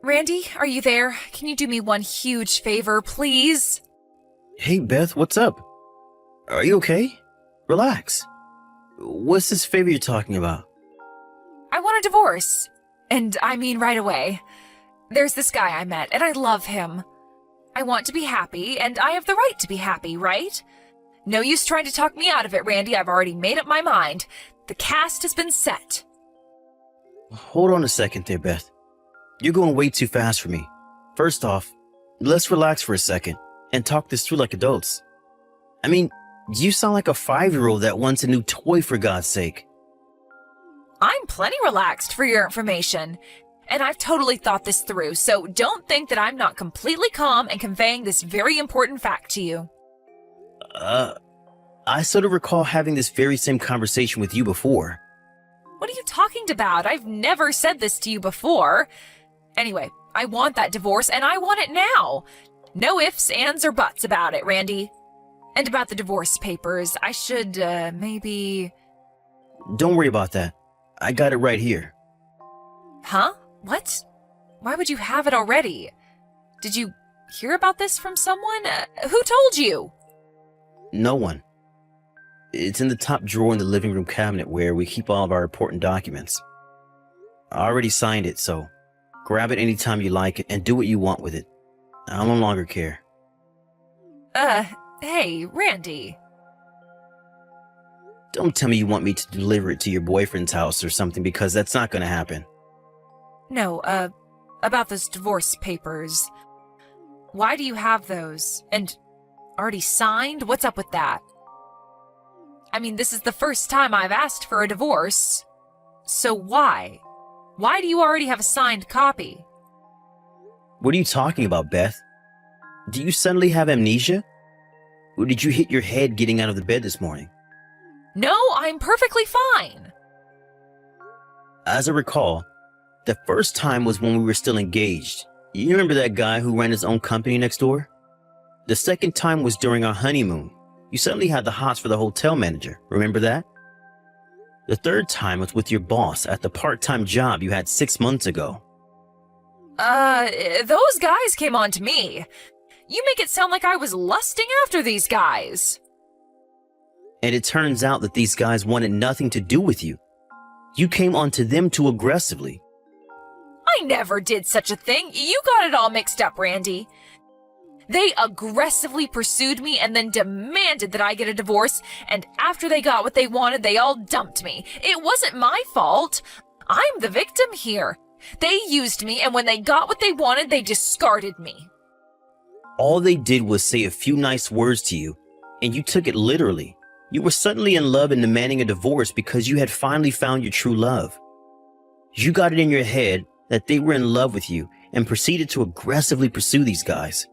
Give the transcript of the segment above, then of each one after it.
Randy, are you there? Can you do me one huge favor, please? Hey, Beth, what's up? Are you okay? Relax. What's this favor you're talking about? I want a divorce. And I mean right away. There's this guy I met, and I love him. I want to be happy, and I have the right to be happy, right? No use trying to talk me out of it, Randy. I've already made up my mind. The cast has been set. Hold on a second there, Beth. You're going way too fast for me. First off, let's relax for a second and talk this through like adults. I mean, you sound like a 5-year-old that wants a new toy, for God's sake. I'm plenty relaxed for your information, and I've totally thought this through, so don't think that I'm not completely calm and conveying this very important fact to you. I sort of recall having this very same conversation with you before. What are you talking about? I've never said this to you before. Anyway, I want that divorce, and I want it now. No ifs, ands, or buts about it, Randy. And about the divorce papers, I should, maybe... Don't worry about that. I got it right here. Huh? What? Why would you have it already? Did you hear about this from someone? Who told you? No one. It's in the top drawer in the living room cabinet where we keep all of our important documents. I already signed it, so grab it anytime you like it and do what you want with it. I no longer care. Hey, Randy. Don't tell me you want me to deliver it to your boyfriend's house or something, because that's not going to happen. No, about those divorce papers. Why do you have those? And already signed? What's up with that? I mean, this is the first time I've asked for a divorce. So why? Why do you already have a signed copy? What are you talking about, Beth? Do you suddenly have amnesia? Or did you hit your head getting out of the bed this morning? No, I'm perfectly fine. As I recall, the first time was when we were still engaged. You remember that guy who ran his own company next door? The second time was during our honeymoon. You suddenly had the hots for the hotel manager. Remember that? The third time was with your boss at the part-time job you had 6 months ago. Those guys came on to me. You make it sound like I was lusting after these guys. And it turns out that these guys wanted nothing to do with you. You came onto them too aggressively. I never did such a thing. You got it all mixed up, Randy. They aggressively pursued me and then demanded that I get a divorce, and after they got what they wanted, they all dumped me. It wasn't my fault. I'm the victim here. They used me, and when they got what they wanted, they discarded me. All they did was say a few nice words to you, and you took it literally. You were suddenly in love and demanding a divorce because you had finally found your true love. You got it in your head that they were in love with you and proceeded to aggressively pursue these guys.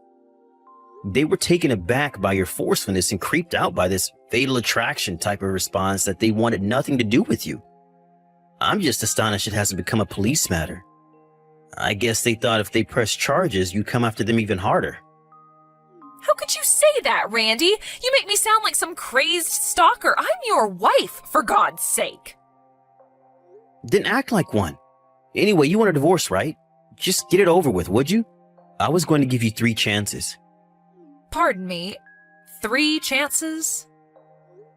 They were taken aback by your forcefulness and creeped out by this fatal attraction type of response that they wanted nothing to do with you. I'm just astonished it hasn't become a police matter. I guess they thought if they pressed charges, you'd come after them even harder. How could you say that, Randy? You make me sound like some crazed stalker. I'm your wife, for God's sake. Didn't act like one. Anyway, you want a divorce, right? Just get it over with, would you? I was going to give you 3 chances. Pardon me, 3 chances?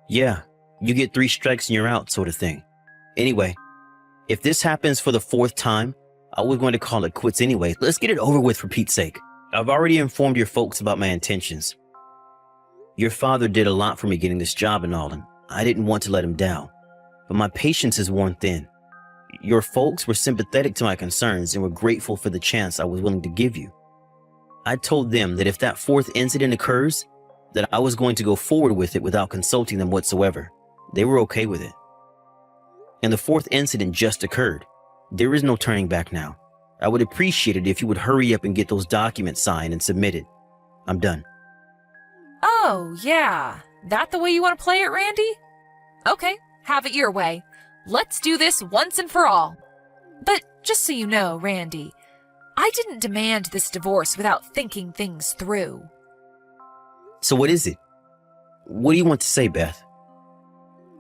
Yeah, you get 3 strikes and you're out, sort of thing. Anyway, if this happens for the 4th time, I was going to call it quits anyway. Let's get it over with, for Pete's sake. I've already informed your folks about my intentions. Your father did a lot for me getting this job and all, and I didn't want to let him down. But my patience is worn thin. Your folks were sympathetic to my concerns and were grateful for the chance I was willing to give you. I told them that if that 4th incident occurs, that I was going to go forward with it without consulting them whatsoever. They were okay with it. And the 4th incident just occurred. There is no turning back now. I would appreciate it if you would hurry up and get those documents signed and submitted. I'm done. Oh, yeah. That the way you want to play it, Randy? Okay, have it your way. Let's do this once and for all. But just so you know, Randy, I didn't demand this divorce without thinking things through. So what is it? What do you want to say, Beth?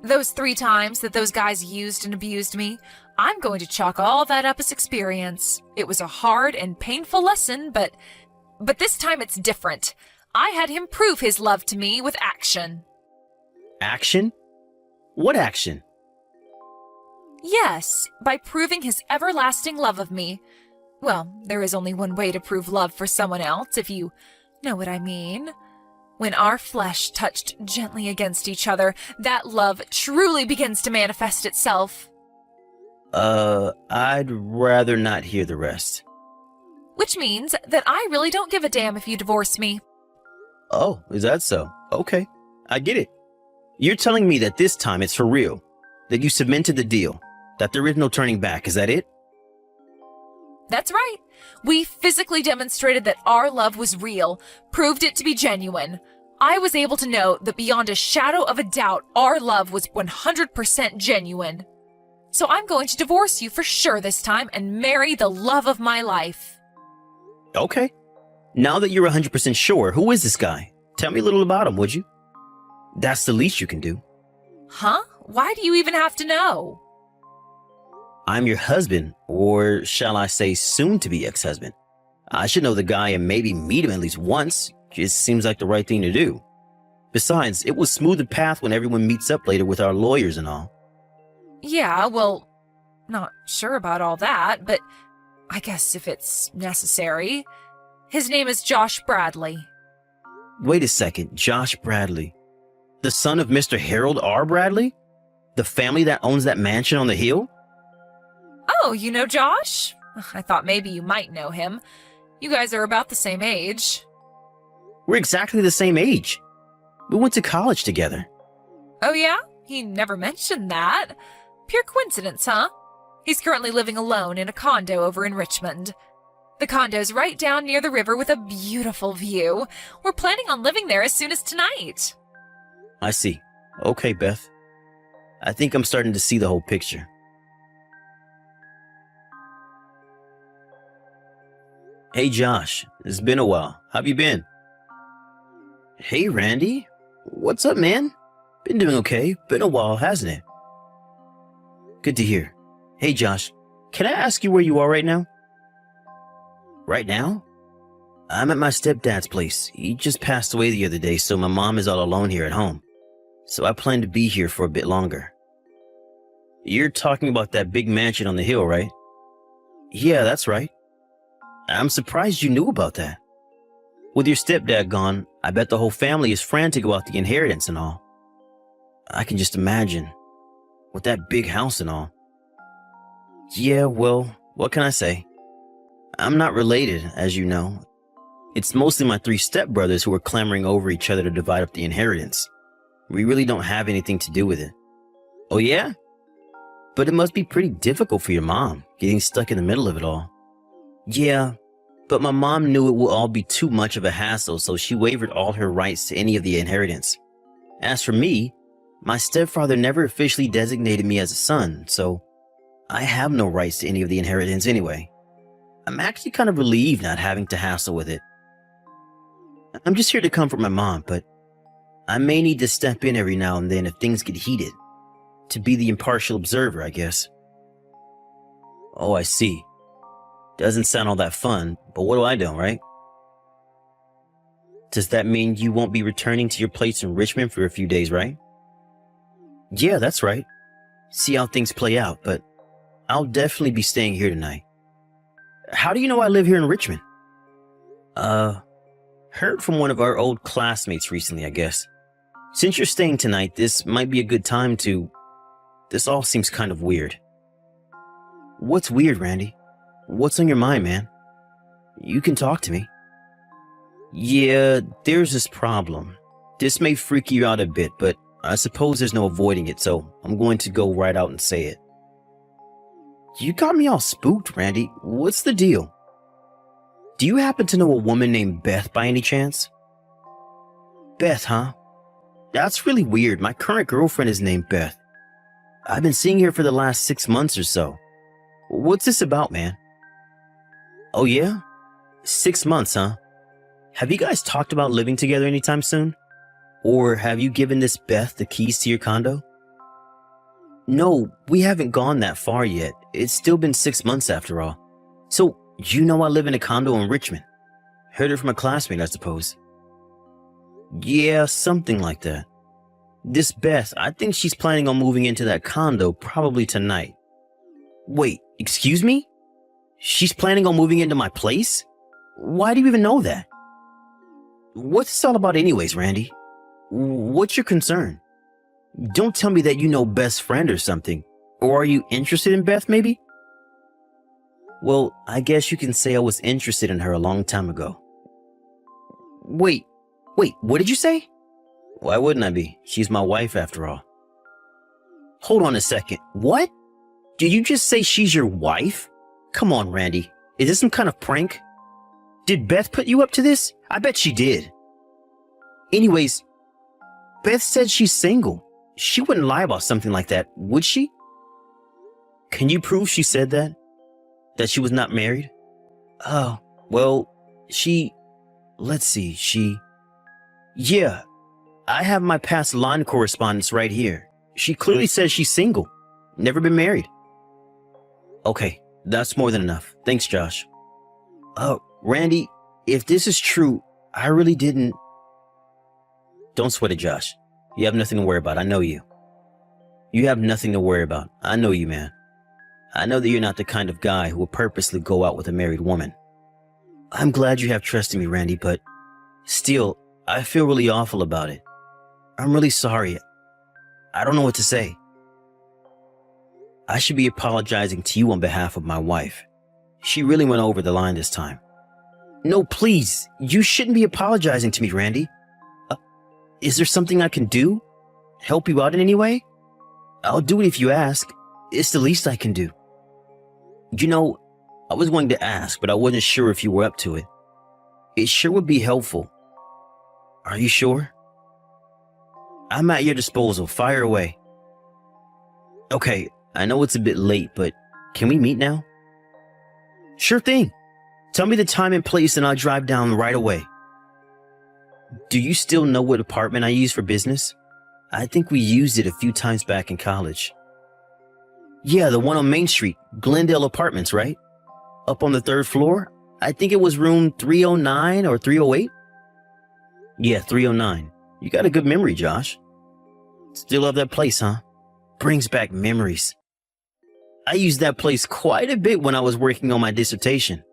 Those 3 times that those guys used and abused me, I'm going to chalk all that up as experience. It was a hard and painful lesson, but this time it's different. I had him prove his love to me with action. Action? What action? Yes, by proving his everlasting love of me. Well, there is only one way to prove love for someone else, if you know what I mean. When our flesh touched gently against each other, that love truly begins to manifest itself. I'd rather not hear the rest. Which means that I really don't give a damn if you divorce me. Oh, is that so? Okay, I get it. You're telling me that this time it's for real, that you cemented the deal, that there is no turning back, is that it? That's right. We physically demonstrated that our love was real, proved it to be genuine. I was able to know that beyond a shadow of a doubt, our love was 100% genuine. So I'm going to divorce you for sure this time and marry the love of my life. Okay. Now that you're 100% sure, who is this guy? Tell me a little about him, would you? That's the least you can do. Huh? Why do you even have to know? I'm your husband, or shall I say soon-to-be ex-husband. I should know the guy and maybe meet him at least once. Just seems like the right thing to do. Besides, it will smooth the path when everyone meets up later with our lawyers and all. Yeah, well, not sure about all that, but I guess if it's necessary. His name is Josh Bradley. Wait a second, Josh Bradley. The son of Mr. Harold R. Bradley? The family that owns that mansion on the hill? Oh, you know Josh? I thought maybe you might know him. You guys are about the same age. We're exactly the same age. We went to college together. Oh yeah? He never mentioned that. Pure coincidence, huh? He's currently living alone in a condo over in Richmond. The condo's right down near the river with a beautiful view. We're planning on living there as soon as tonight. I see. Okay, Beth. I think I'm starting to see the whole picture. Hey, Josh. It's been a while. How have you been? Hey, Randy. What's up, man? Been doing okay. Been a while, hasn't it? Good to hear. Hey, Josh. Can I ask you where you are right now? Right now? I'm at my stepdad's place. He just passed away the other day, so my mom is all alone here at home. So I plan to be here for a bit longer. You're talking about that big mansion on the hill, right? Yeah, that's right. I'm surprised you knew about that. With your stepdad gone, I bet the whole family is frantic about the inheritance and all. I can just imagine. With that big house and all. Yeah, well, what can I say? I'm not related, as you know. It's mostly my 3 stepbrothers who are clamoring over each other to divide up the inheritance. We really don't have anything to do with it. Oh yeah? But it must be pretty difficult for your mom, getting stuck in the middle of it all. Yeah, but my mom knew it would all be too much of a hassle, so she waived all her rights to any of the inheritance. As for me, my stepfather never officially designated me as a son, so I have no rights to any of the inheritance anyway. I'm actually kind of relieved not having to hassle with it. I'm just here to comfort my mom, but I may need to step in every now and then if things get heated. To be the impartial observer, I guess. Oh, I see. Doesn't sound all that fun, but what do I know, right? Does that mean you won't be returning to your place in Richmond for a few days, right? Yeah, that's right. See how things play out, but I'll definitely be staying here tonight. How do you know I live here in Richmond? Heard from one of our old classmates recently, I guess. Since you're staying tonight, this might be a good time to... This all seems kind of weird. What's weird, Randy? What's on your mind, man? You can talk to me. Yeah, there's this problem. This may freak you out a bit, but I suppose there's no avoiding it, so I'm going to go right out and say it. You got me all spooked, Randy. What's the deal? Do you happen to know a woman named Beth by any chance? Beth, huh? That's really weird. My current girlfriend is named Beth. I've been seeing her for the last 6 months or so. What's this about, man? Oh yeah? 6 months, huh? Have you guys talked about living together anytime soon? Or have you given this Beth the keys to your condo? No, we haven't gone that far yet. It's still been 6 months after all. So, you know I live in a condo in Richmond. Heard it from a classmate, I suppose. Yeah, something like that. This Beth, I think she's planning on moving into that condo probably tonight. Wait, excuse me? She's planning on moving into my place? Why do you even know that? What's this all about anyways, Randy? What's your concern? Don't tell me that you know Beth's friend or something. Or are you interested in Beth, maybe? Well, I guess you can say I was interested in her a long time ago. Wait, what did you say? Why wouldn't I be? She's my wife after all. Hold on a second. What? Did you just say she's your wife? Come on, Randy. Is this some kind of prank? Did Beth put you up to this? I bet she did. Anyways, Beth said she's single. She wouldn't lie about something like that, would she? Can you prove she said that? That she was not married? Oh, well, let's see, yeah, I have my past line correspondence right here. She clearly says she's single, never been married. Okay, that's more than enough. Thanks, Josh. Randy, if this is true, I really didn't. Don't sweat it, Josh. You have nothing to worry about. I know you. You have nothing to worry about. I know you, man. I know that you're not the kind of guy who will purposely go out with a married woman. I'm glad you have trust in me, Randy, but still, I feel really awful about it. I'm really sorry. I don't know what to say. I should be apologizing to you on behalf of my wife. She really went over the line this time. No, please, you shouldn't be apologizing to me, Randy. Is there something I can do? Help you out in any way? I'll do it if you ask. It's the least I can do. You know, I was going to ask, but I wasn't sure if you were up to it. It sure would be helpful. Are you sure? I'm at your disposal. Fire away. Okay, I know it's a bit late, but can we meet now? Sure thing. Tell me the time and place and I'll drive down right away. Do you still know what apartment I use for business? I think we used it a few times back in college. Yeah, the one on Main Street, Glendale Apartments, right? Up on the 3rd floor? I think it was room 309 or 308? Yeah, 309. You got a good memory, Josh. Still love that place, huh? Brings back memories. I used that place quite a bit when I was working on my dissertation.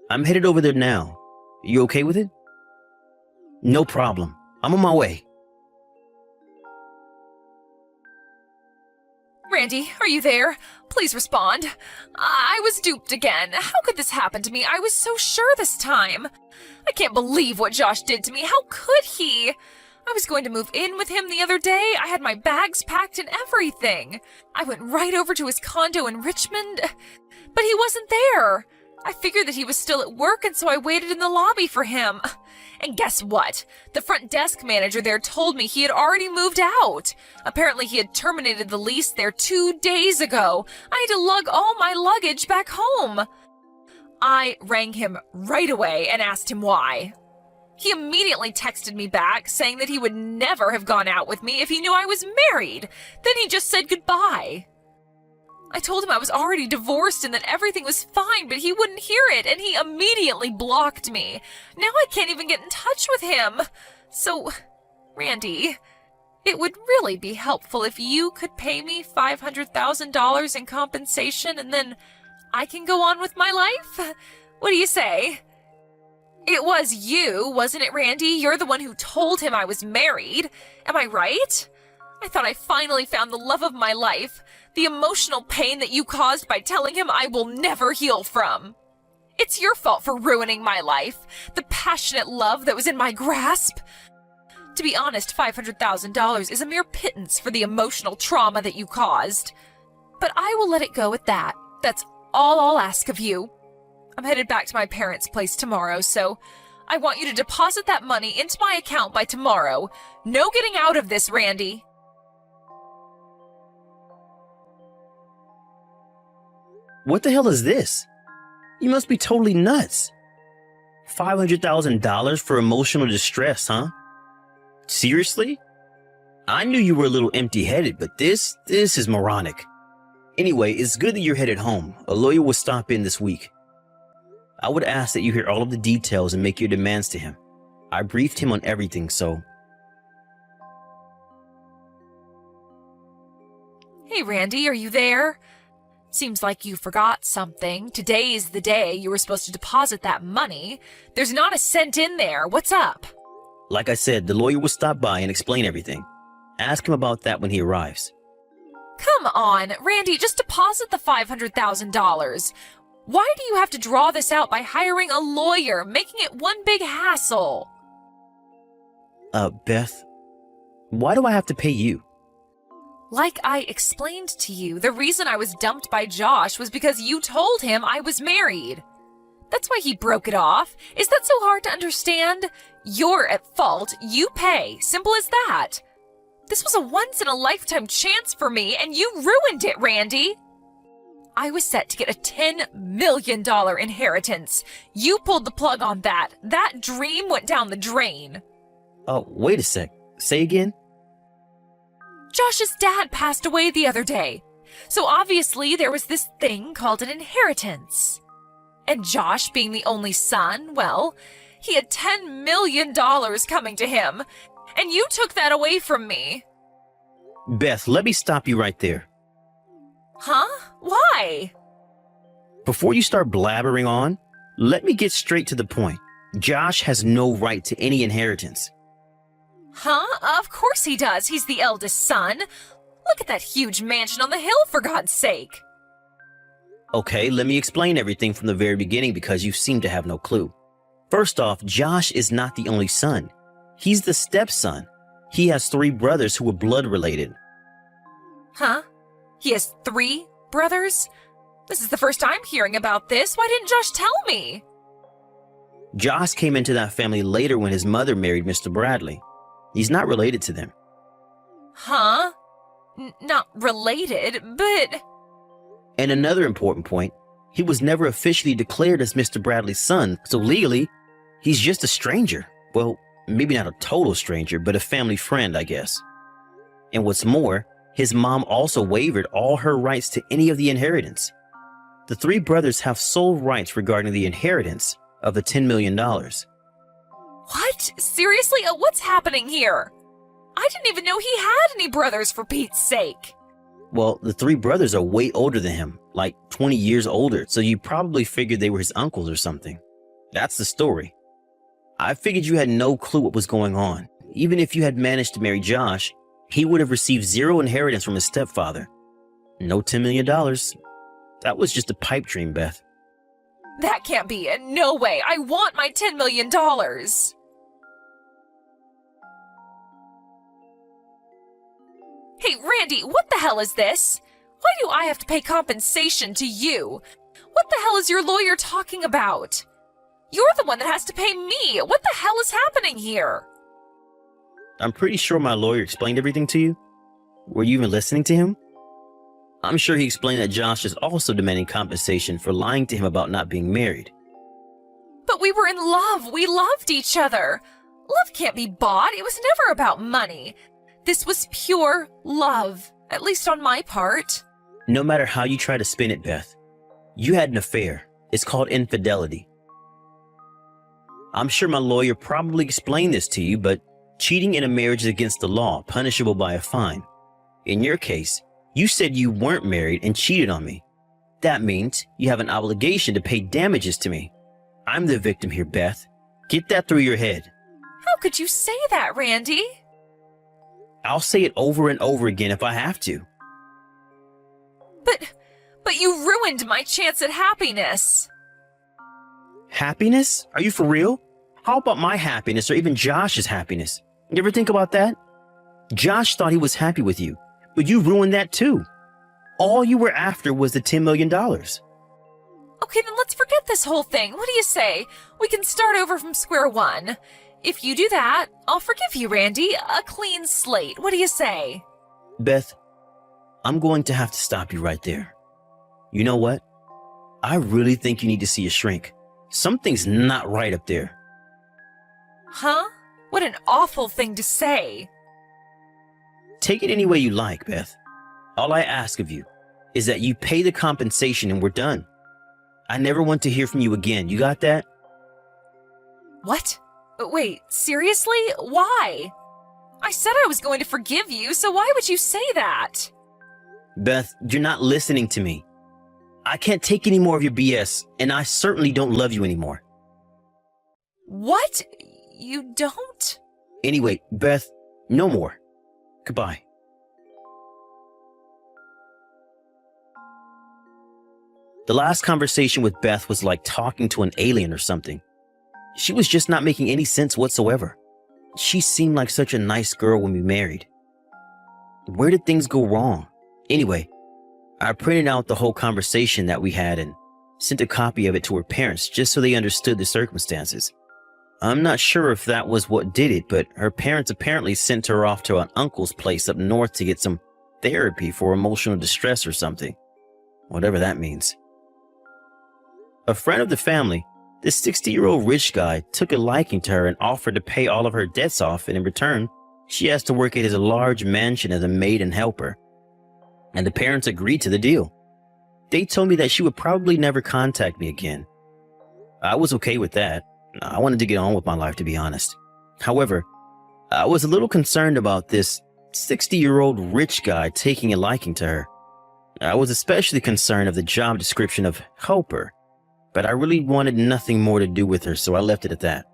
I'm headed over there now. You okay with it? No problem. I'm on my way. Randy, are you there? Please respond. I was duped again. How could this happen to me? I was so sure this time. I can't believe what Josh did to me. How could he? I was going to move in with him the other day. I had my bags packed and everything. I went right over to his condo in Richmond, but he wasn't there. I figured that he was still at work, and so I waited in the lobby for him. And guess what? The front desk manager there told me he had already moved out. Apparently he had terminated the lease there 2 days ago. I had to lug all my luggage back home. I rang him right away and asked him why. He immediately texted me back saying that he would never have gone out with me if he knew I was married. Then he just said goodbye. I told him I was already divorced and that everything was fine, but he wouldn't hear it, and he immediately blocked me. Now I can't even get in touch with him. So, Randy, it would really be helpful if you could pay me $500,000 in compensation, and then I can go on with my life? What do you say? It was you, wasn't it, Randy? You're the one who told him I was married. Am I right? I thought I finally found the love of my life. The emotional pain that you caused by telling him I will never heal from. It's your fault for ruining my life, the passionate love that was in my grasp. To be honest, $500,000 is a mere pittance for the emotional trauma that you caused. But I will let it go at that. That's all I'll ask of you. I'm headed back to my parents' place tomorrow, so I want you to deposit that money into my account by tomorrow. No getting out of this, Randy. What the hell is this? You must be totally nuts. $500,000 for emotional distress, huh? Seriously? I knew you were a little empty-headed, but this is moronic. Anyway, it's good that you're headed home. A lawyer will stop in this week. I would ask that you hear all of the details and make your demands to him. I briefed him on everything, so... Hey, Randy, are you there? Seems like you forgot something. Today's the day you were supposed to deposit that money. There's not a cent in there. What's up? Like I said, the lawyer will stop by and explain everything. Ask him about that when he arrives. Come on, Randy, just deposit the $500,000. Why do you have to draw this out by hiring a lawyer, making it one big hassle? Beth, why do I have to pay you? Like I explained to you, the reason I was dumped by Josh was because you told him I was married. That's why he broke it off. Is that so hard to understand? You're at fault. You pay. Simple as that. This was a once-in-a-lifetime chance for me, and you ruined it, Randy. I was set to get a $10 million inheritance. You pulled the plug on that. That dream went down the drain. Oh, wait a sec. Say again? Josh's dad passed away the other day. So obviously there was this thing called an inheritance. And Josh, being the only son, well, he had $10 million coming to him. And you took that away from me. Beth, let me stop you right there. Huh? Why? Before you start blabbering on, let me get straight to the point. Josh has no right to any inheritance. Huh? Of course he does. He's the eldest son. Look at that huge mansion on the hill, for God's sake. Okay, let me explain everything from the very beginning because you seem to have no clue. First off, Josh is not the only son. He's the stepson. He has 3 brothers who are blood related. Huh? He has 3 brothers? This is the first I'm hearing about this. Why didn't Josh tell me? Josh came into that family later when his mother married Mr. Bradley. He's not related to them. Huh? Not related, but... And another important point, he was never officially declared as Mr. Bradley's son, so legally, he's just a stranger. Well, maybe not a total stranger, but a family friend, I guess. And what's more, his mom also waived all her rights to any of the inheritance. The 3 brothers have sole rights regarding the inheritance of the $10 million. What? Seriously? What's happening here? I didn't even know he had any brothers, for Pete's sake. Well, the 3 brothers are way older than him, like 20 years older, so you probably figured they were his uncles or something. That's the story. I figured you had no clue what was going on. Even if you had managed to marry Josh, he would have received 0 inheritance from his stepfather. No $10 million. That was just a pipe dream, Beth. That can't be. No way. I want my $10 million. Hey, Randy, what the hell is this? Why do I have to pay compensation to you? What the hell is your lawyer talking about? You're the one that has to pay me. What the hell is happening here? I'm pretty sure my lawyer explained everything to you. Were you even listening to him? I'm sure he explained that Josh is also demanding compensation for lying to him about not being married. But we were in love. We loved each other. Love can't be bought. It was never about money. This was pure love, at least on my part. No matter how you try to spin it, Beth, you had an affair. It's called infidelity. I'm sure my lawyer probably explained this to you, but cheating in a marriage is against the law, punishable by a fine. In your case, you said you weren't married and cheated on me. That means you have an obligation to pay damages to me. I'm the victim here, Beth. Get that through your head. How could you say that, Randy? I'll say it over and over again if I have to. But you ruined my chance at happiness. Happiness? Are you for real? How about my happiness or even Josh's happiness? You ever think about that? Josh thought he was happy with you, but you ruined that too. All you were after was the $10 million. Okay, then let's forget this whole thing. What do you say? We can start over from square one. If you do that, I'll forgive you, Randy. A clean slate. What do you say? Beth, I'm going to have to stop you right there. You know what? I really think you need to see a shrink. Something's not right up there. Huh? What an awful thing to say. Take it any way you like, Beth. All I ask of you is that you pay the compensation and we're done. I never want to hear from you again. You got that? What? Wait, seriously? Why? I said I was going to forgive you, so why would you say that? Beth, you're not listening to me. I can't take any more of your BS, and I certainly don't love you anymore. What? You don't? Anyway, Beth, no more. Goodbye. The last conversation with Beth was like talking to an alien or something. She was just not making any sense whatsoever. She seemed like such a nice girl when we married. Where did things go wrong? Anyway, I printed out the whole conversation that we had and sent a copy of it to her parents just so they understood the circumstances. I'm not sure if that was what did it, but her parents apparently sent her off to an uncle's place up north to get some therapy for emotional distress or something. Whatever that means. A friend of the family, this 60-year-old rich guy, took a liking to her and offered to pay all of her debts off, and in return, she asked to work at his large mansion as a maid and helper. And the parents agreed to the deal. They told me that she would probably never contact me again. I was okay with that. I wanted to get on with my life, to be honest. However, I was a little concerned about this 60-year-old rich guy taking a liking to her. I was especially concerned of the job description of helper, but I really wanted nothing more to do with her, so I left it at that.